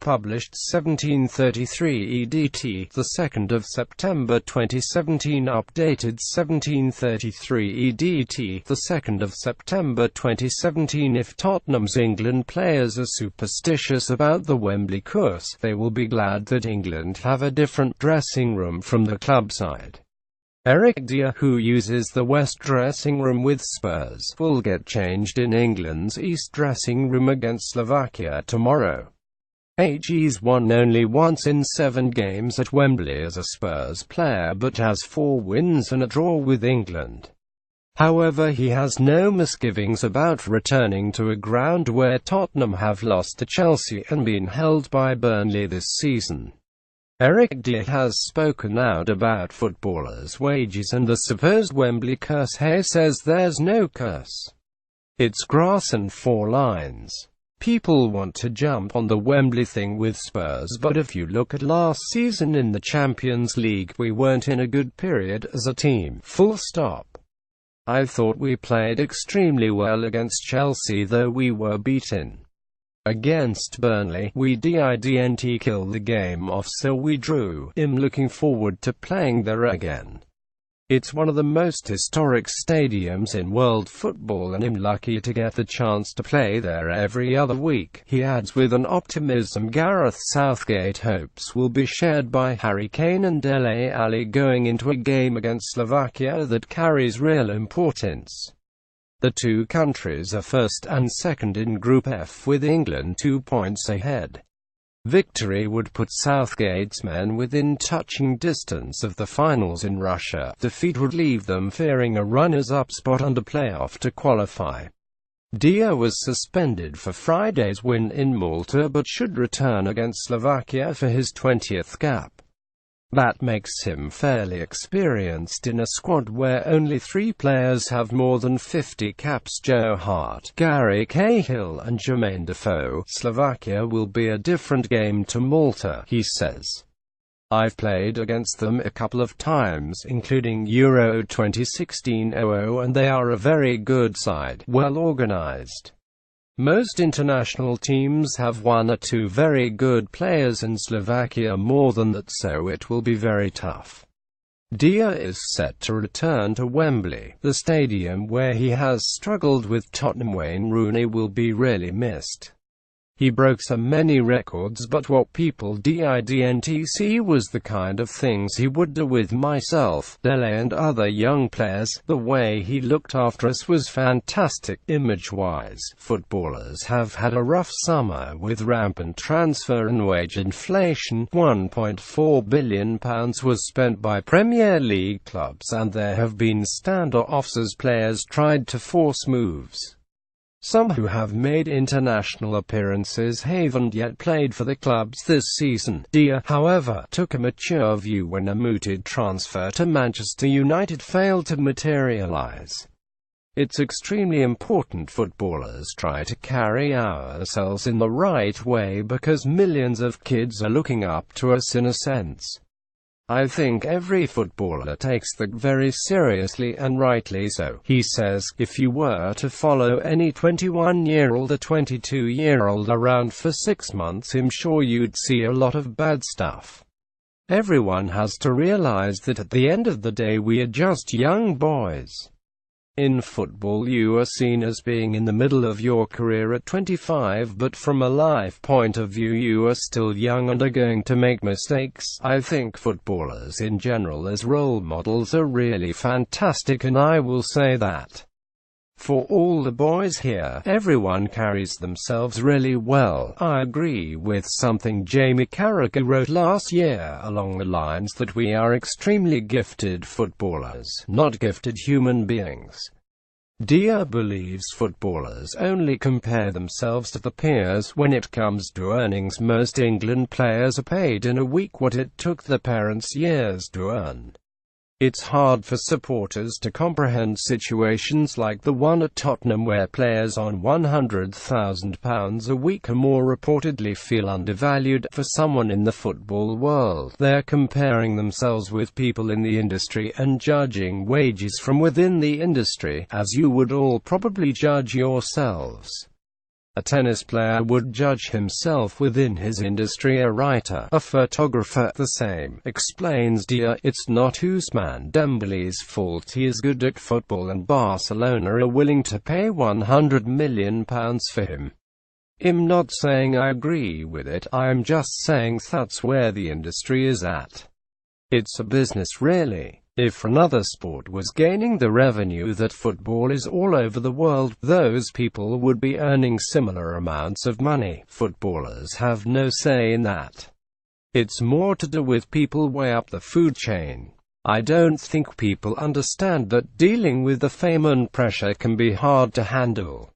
published 1733 EDT, the 2nd of September 2017, updated 1733 EDT, the 2nd of September 2017. If Tottenham's England players are superstitious about the Wembley curse, they will be glad that England have a different dressing room from the club side. Dier, who uses the West dressing room with Spurs, will get changed in England's East dressing room against Slovakia tomorrow. He's won only once in 7 games at Wembley as a Spurs player, but has 4 wins and a draw with England. However, he has no misgivings about returning to a ground where Tottenham have lost to Chelsea and been held by Burnley this season. Dier has spoken out about footballers' wages and the supposed Wembley curse. He says there's no curse. It's grass and 4 lines. People want to jump on the Wembley thing with Spurs, but if you look at last season in the Champions League, we weren't in a good period as a team. Full stop. I thought we played extremely well against Chelsea, though we were beaten. Against Burnley, we didn't kill the game off, so we drew. I'm looking forward to playing there again. It's one of the most historic stadiums in world football, and I'm lucky to get the chance to play there every other week, he adds with an optimism Gareth Southgate hopes will be shared by Harry Kane and Dele Alli going into a game against Slovakia that carries real importance. The two countries are first and second in Group F, with England 2 points ahead. Victory would put Southgate's men within touching distance of the finals in Russia. Defeat would leave them fearing a runners-up spot under playoff to qualify. Dier was suspended for Friday's win in Malta but should return against Slovakia for his 20th cap. That makes him fairly experienced in a squad where only 3 players have more than 50 caps: Joe Hart, Gary Cahill and Jermaine Defoe. Slovakia will be a different game to Malta, he says. I've played against them a couple of times, including Euro 2016-00, and they are a very good side, well organized. Most international teams have 1 or 2 very good players, and Slovakia more than that, so it will be very tough. Dier is set to return to Wembley, the stadium where he has struggled with Tottenham. Wayne Rooney will be really missed. He broke so many records, but what people didn't see was the kind of things he would do with myself, Dele and other young players. The way he looked after us was fantastic. Image-wise, footballers have had a rough summer with rampant transfer and wage inflation. £1.4 billion was spent by Premier League clubs, and there have been standoffs as players tried to force moves. Some who have made international appearances haven't yet played for the clubs this season. Dier, however, took a mature view when a mooted transfer to Manchester United failed to materialise. It's extremely important footballers try to carry ourselves in the right way, because millions of kids are looking up to us in a sense. I think every footballer takes that very seriously, and rightly so, he says. If you were to follow any 21-year-old or 22-year-old around for 6 months, I'm sure you'd see a lot of bad stuff. Everyone has to realize that at the end of the day we are just young boys. In football you are seen as being in the middle of your career at 25, but from a life point of view you are still young and are going to make mistakes. I think footballers in general as role models are really fantastic, and I will say that. For all the boys here, everyone carries themselves really well. I agree with something Jamie Carragher wrote last year along the lines that we are extremely gifted footballers, not gifted human beings. Dier believes footballers only compare themselves to the peers when it comes to earnings. Most England players are paid in a week what it took their parents years to earn. It's hard for supporters to comprehend situations like the one at Tottenham, where players on £100,000 a week or more reportedly feel undervalued. For someone in the football world, they're comparing themselves with people in the industry and judging wages from within the industry, as you would all probably judge yourselves. A tennis player would judge himself within his industry, a writer, a photographer, the same, explains Dier. It's not Ousmane Dembele's fault he is good at football and Barcelona are willing to pay £100 million for him. I'm not saying I agree with it, I'm just saying that's where the industry is at. It's a business really. If another sport was gaining the revenue that football is all over the world, those people would be earning similar amounts of money. Footballers have no say in that. It's more to do with people way up the food chain. I don't think people understand that dealing with the fame and pressure can be hard to handle.